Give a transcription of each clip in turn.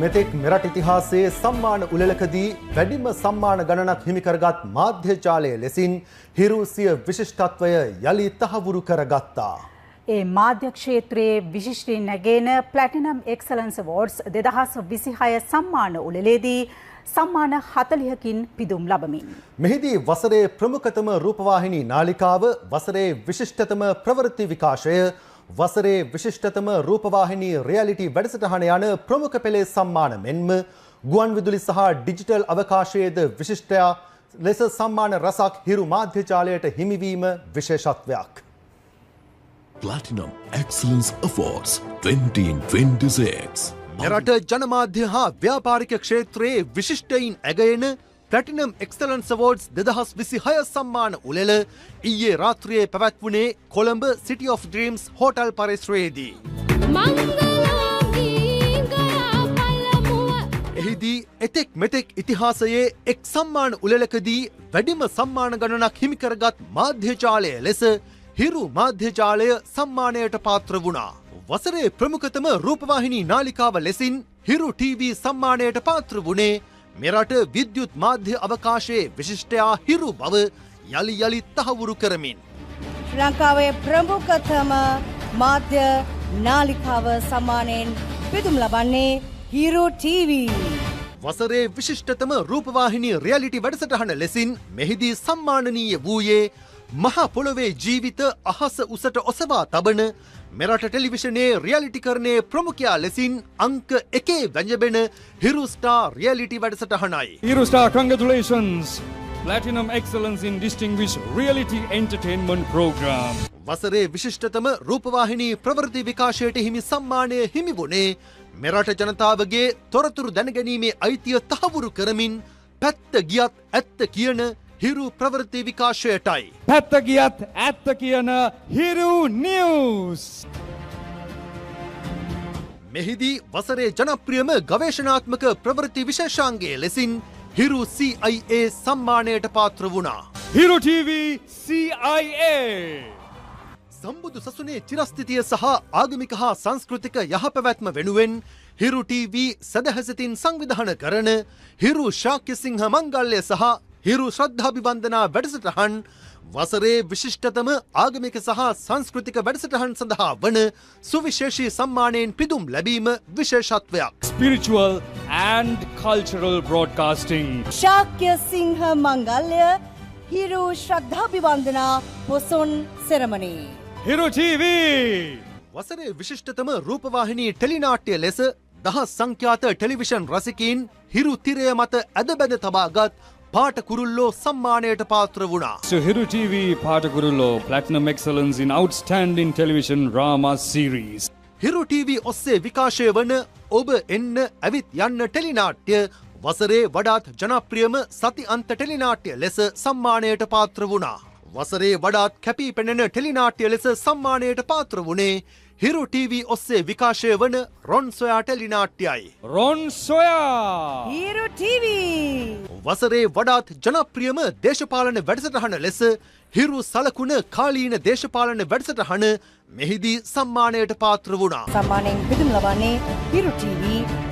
මෙතෙක් මෙරට ඉතිහාසයේ සම්මාන උළෙලකදී වැඩිම සම්මාන ගණනක් හිමි කරගත් මාධ්‍ය ජාලය ලෙසින් හිරු සිය විශිෂ්ටත්වය යලි තහවුරු කරගත්තා. ඒ මාධ්‍ය ක්ෂේත්‍රයේ විශිෂ්ටීන් නැගෙන ප්ලැටිනම් එක්සලන්ස් අවෝඩ්ස් 2026 සම්මාන උළෙලේදී සම්මාන 40කින් පිදුම් ලබමින්. මෙහිදී වසරේ ප්‍රමුඛතම රූපවාහිනී නාලිකාව, වසරේ විශිෂ්ටතම ප්‍රවෘත්ති විකාශය, වසරේ විශිෂ්ටතම රූපවාහිනී රියැලිටි වැඩසටහන යන ප්‍රමුඛ පෙළේ සම්මාන මෙන්ම ගුවන් විදුලි සහ ඩිජිටල් අවකාශයේද විශිෂ්ටයා ලෙස සම්මාන රසක් හිරු මාධ්‍ය ජාලයට හිමිවීම විශේෂත්වයක්. Platinum Excellence Awards 2026. මෙරට ජනමාධ්‍ය හා ව්‍යාපාරික ක්ෂේත්‍රයේ විශිෂ්ටයින් ඇගයන Platinum Excellence Awards 2026 සම්මාන උළෙල ඊයේ රාත්‍රියේ පැවැත්වුණේ Colombo City of Dreams hotel පරිසරයේදී. එහිදී එතෙක් මෙතෙක් ඉතිහාසයේ එක් සම්මාන උළෙලකදී වැඩිම සම්මාන ගණනක් හිමි කරගත් මාධ්‍ය ජාලය ලෙස හිරු මාධ්‍ය ජාලය සම්මානයට පාත්‍ර වුණා. වසරේ ප්‍රමුඛතම රූපවාහිනී නාලිකාව ලෙසින් හිරු TV සම්මානයට පාත්‍ර වුණේ මෙරට විද්‍යුත් මාධ්‍ය අවකාශයේ විශිෂ්ටයා හිරු බව යලි යලි තහවුරු කරමින්. ශ්‍රී ලංකාවේ ප්‍රමුඛතම මාධ්‍ය නාලිකාව සම්මානයෙන් පිදුම් ලබන්නේ හිරු TV. වසරේ විශිෂ්ටතම රූපවාහිනී රියැලිටි වැඩසටහන ලෙසින් මෙහිදී සම්මානනීය වූයේ මහ පොළොවේ ජීවිත අහස උසට ඔසවා තබන මෙරට ටෙලිවිෂනයේ රියැලිටිකරණයේ ප්‍රමුඛයා ලෙසින් අංක 1 වැජඹෙන හිරු ස්ටාර් රියැලිටි වැඩසටහනයි. Hero Star, congratulations! Platinum Excellence in Distinguished Reality Entertainment Program. වසරේ විශිෂ්ටතම රූපවාහිනී ප්‍රවෘත්ති විකාශයට හිමි සම්මානය හිමි වුණේ මෙරට ජනතාවගේ තොරතුරු දැනගැනීමේ අයිතිය තහවුරු කරමින් පැත්ත ගියත් ඇත්ත කියන හිරු ප්‍රවෘත්ති විකාශයටයි. පැත්ත ගියත් ඇත්ත කියන හිරු නිවුස්. මෙහිදී වසරේ ජනප්‍රියම ගවේෂණාත්මක ප්‍රවෘත්ති විශේෂාංගයේ ලෙසින් හිරු CIA සම්මානයට පාත්‍ර වුණා. Hero TV CIA. සම්බුදු සසුනේ චිරස්ථිතිය සහ ආගමික හා සංස්කෘතික යහපැවැත්ම වෙනුවෙන් හිරු TV සදහසතින් සංවිධාන කරන හිරු ශාක්‍ය සිංහ මංගල්‍ය සහ හිරු ශ්‍රද්ධාභිවන්දනා වැඩසටහන් වසරේ විශිෂ්ටතම ආගමික සහ සංස්කෘතික වැඩසටහන් සඳහා වන සුවිශේෂී සම්මානයෙන් පිදුම් ලැබීම විශේෂත්වයක්. Spiritual and cultural broadcasting. Shakya සිංහ මංගල්‍ය හිරු ශ්‍රද්ධාභිවන්දනා පොසොන් සෙරමනි. Hero TV. වසරේ විශිෂ්ටතම රූපවාහිනී ටෙලිනාට්‍ය ලෙස දහස් සංඛ්‍යාත ටෙලිවිෂන් රසිකයින් හිරු තිරය මත ඇදබැද තබාගත් පාටකුරුල්ලෝ සම්මානයට පාත්‍ර වුණා. So Hero TV Paatakurullo Platinum Excellence in Outstanding Television Drama Series. Hiru TV ඔස්සේ විකාශය වන ඔබ එන්න ඇවිත් යන්න ටෙලිනාට්‍ය වසරේ වඩාත් ජනප්‍රියම සති අන්ත ටෙලිනාට්‍ය ලෙස සම්මානයට පාත්‍ර වුණා. වසරේ වඩාත් කැපී පෙනෙන ටෙලිනාට්‍ය ලෙස සම්මානයට පාත්‍ර වුණේ හිරු TV ඔස්සේ විකාශය වන රොන් සොයා ටෙලිනාට්‍යයි. Ron Soya. හිරු TV. වසරේ වඩාත් ජනප්‍රියම දේශපාලන වැඩසටහන ලෙස හිරු සලකුණ කාලීන දේශපාලන වැඩසටහන මෙහිදී සම්මානයට පාත්‍ර වුණා. සම්මානයෙන් පිදුම් ලබන්නේ හිරු TV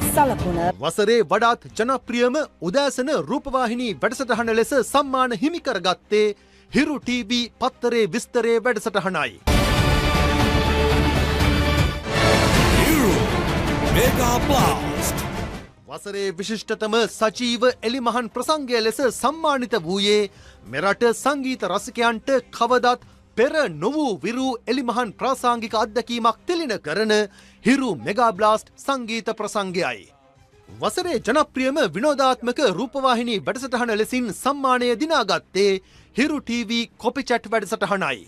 සලකුණ. වසරේ වඩාත් ජනප්‍රියම උදෑසන රූපවාහිනී වැඩසටහන ලෙස සම්මාන හිමි කරගත්තේ හිරු TV පත්තරේ විස්තරේ වැඩසටහනයි. Mega Blast. වසරේ විශිෂ්ටතම සජීව එලිමහන් ප්‍රසංගය ලෙස සම්මානිත වූයේ මෙරට සංගීත රසිකයන්ට කවදත් පෙර නොවූ විරු එලිමහන් ප්‍රාසංගික අත්දැකීමක් තිළින කරන හිරු මෙගා බ්ලාස්ට් සංගීත ප්‍රසංගයයි. වසරේ ජනප්‍රියම විනෝදාත්මක රූපවාහිනී වැඩසටහන ලෙසින් සම්මානය දිනාගත්තේ හිරු TV කොපි චැට් වැඩසටහනයි.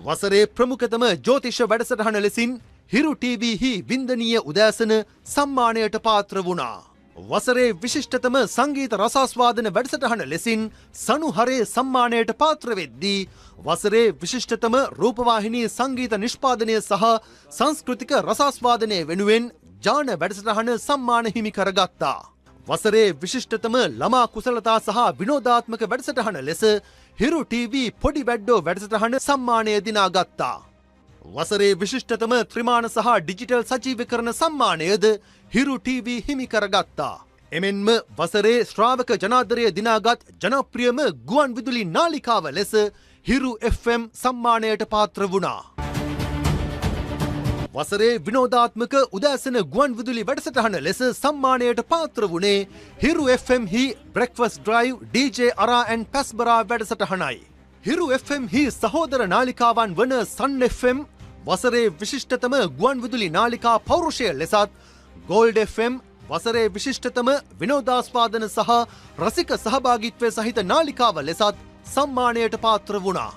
වසරේ ප්‍රමුඛතම ජ්‍යෝතිෂ වැඩසටහන ලෙසින් හිරු TV හි වින්දනීය උදෑසන සම්මානයට පාත්‍ර වුණා. වසරේ විශිෂ්ටතම සංගීත රසාස්වාදන වැඩසටහන ලෙසින් සනුහරේ සම්මානයට පාත්‍ර වෙද්දී වසරේ විශිෂ්ටතම රූපවාහිනී සංගීත නිෂ්පාදනය සහ සංස්කෘතික රසාස්වාදනය වෙනුවෙන් ජාන වැඩසටහන සම්මාන හිමි කරගත්තා. වසරේ විශිෂ්ටතම ළමා කුසලතා සහ විනෝදාත්මක වැඩසටහන ලෙස හිරු TV පොඩි වැඩ්ඩෝ වැඩසටහන සම්මානය දිනාගත්තා. වසරේ විශිෂ්ටතම ත්‍රිමාණ සහ ඩිජිටල් සජීවකරණ සම්මානයද හිරු TV හිමි කරගත්තා. එමෙන්ම වසරේ ශ්‍රාවක ජනාදරය දිනාගත් ජනප්‍රියම ගුවන් විදුලි නාලිකාව ලෙස හිරු FM සම්මානයට පාත්‍ර වුණා. වසරේ විනෝදාත්මක උදෑසන ගුවන් විදුලි වැඩසටහන ලෙස සම්මානයට පාත්‍ර වුණේ හිරු FM හි බ්‍රෙක්ෆාස්ට් ඩ්‍රයිව් DJ අරා ඇන් පැස්බරා වැඩසටහනයි. හිරු FM හි සහෝදර නාලිකාවන් වන සන් FM වසරේ විශිෂ්ටතම ගුවන් විදුලි නාලිකා පෞරුෂය ලෙසත් ගෝල්ඩ් FM වසරේ විශිෂ්ටතම විනෝදාස්වාදන සහ රසික සහභාගිත්වය සහිත නාලිකාව ලෙසත් සම්මානයට පාත්‍ර වුණා.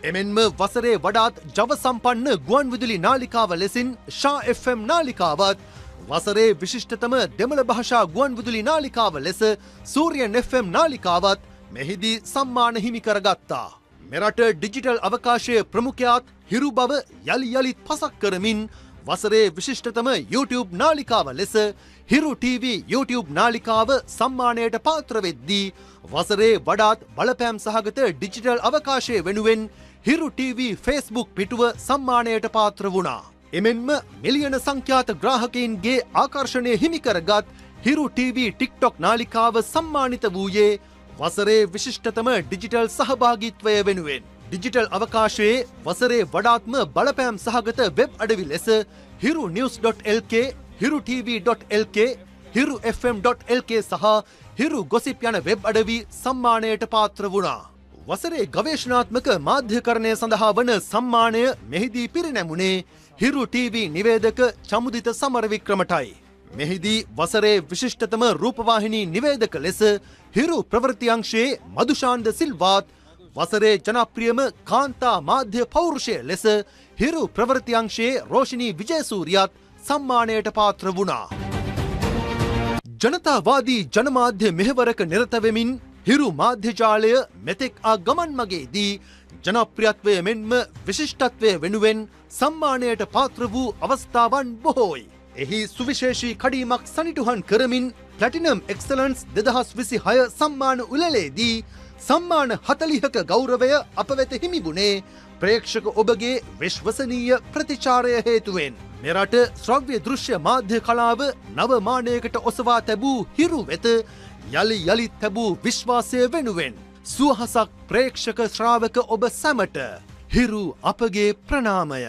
එමෙන්ම වසරේ වඩාත් ජව සම්පන්න ගුවන් විදුලි නාලිකාව ලෙසින් ෂා FM නාලිකාවත් වසරේ විශිෂ්ටතම දෙමළ භාෂා ගුවන් විදුලි නාලිකාව ලෙස සූරියන් FM නාලිකාවත් මෙහිදී සම්මාන හිමි කරගත්තා. මෙරට ඩිජිටල් අවකාශයේ ප්‍රමුඛයාත් හිරු බව යළි යළිත් පසක් කරමින් වසරේ විශිෂ්ටතම YouTube නාලිකාව ලෙස හිරු TV YouTube නාලිකාව සම්මානයට පාත්‍ර වෙද්දී වසරේ වඩාත් බලපෑම් සහගත ඩිජිටල් අවකාශය වෙනුවෙන් හිරු TV Facebook පිටුව සම්මානයට පාත්‍ර වුණා. එමෙන්ම මිලියන සංඛ්‍යාත ග්‍රාහකයින්ගේ ආකර්ෂණය හිමි කරගත් හිරු TV TikTok නාලිකාව සම්මානිත වූයේ වසරේ විශිෂ්ටතම ඩිජිටල් සහභාගීත්වය වෙනුවෙන්. ඩිජිටල් අවකාශයේ වසරේ වඩාත්ම බලපෑම් සහගත වෙබ් අඩවි ලෙස හිරු news.lk, හිරු tv.lk, හිරු fm.lk සහ හිරු ගොසිප් යන වෙබ් අඩවි සම්මානයට පාත්‍ර වුණා. වසරේ ගවේෂණාත්මක මාධ්‍යකරණය සඳහා වන සම්මානය මෙහිදී පිරිනැමුණේ හිරු TV නිවේදක චමුදිත සමරවික්‍රමටයි. මෙහිදී වසරේ විශිෂ්ටතම රූපවාහිනී නිවේදක ලෙස හිරු ප්‍රවෘත්ති අංශයේ මදුෂාන්ද සිල්වාත් වසරේ ජනප්‍රියම කාන්තා මාධ්‍ය පෞරුෂය ලෙස හිරු ප්‍රවෘත්ති අංශයේ රෝෂිනී විජයසූරියත් සම්මානයට පාත්‍ර වුණා. ජනතාවාදී ජනමාධ්‍ය මෙහෙවරක නිරත වෙමින් හිරු මාධ්‍ය ජාලය මෙතෙක් ආ ගමන් මගේදී ජනප්‍රියත්වය මෙන්ම විශිෂ්ටත්වය වෙනුවෙන් සම්මානයට පාත්‍ර වූ අවස්ථාවන් බොහෝයි. එහි සුවිශේෂී කඩීමක් සනිටුහන් කරමින් ප්ලැටිනම් එක්සලන්ස් 2026 සම්මාන උළෙලේදී සම්මාන 40ක ගෞරවය අප වෙත හිමි වුණේ ප්‍රේක්ෂක ඔබගේ විශ්වසනීය ප්‍රතිචාරය හේතුවෙන්. මෙරට ශ්‍රව්‍ය දෘශ්‍ය මාධ්‍ය කලාව නව මානයකට ඔසවා තැබූ හිරු වෙත යළි යළිත් තැබූ විශ්වාසය වෙනුවෙන් සුවහසක් ප්‍රේක්ෂක ශ්‍රාවක ඔබ සැමට හිරු අපගේ ප්‍රණාමය.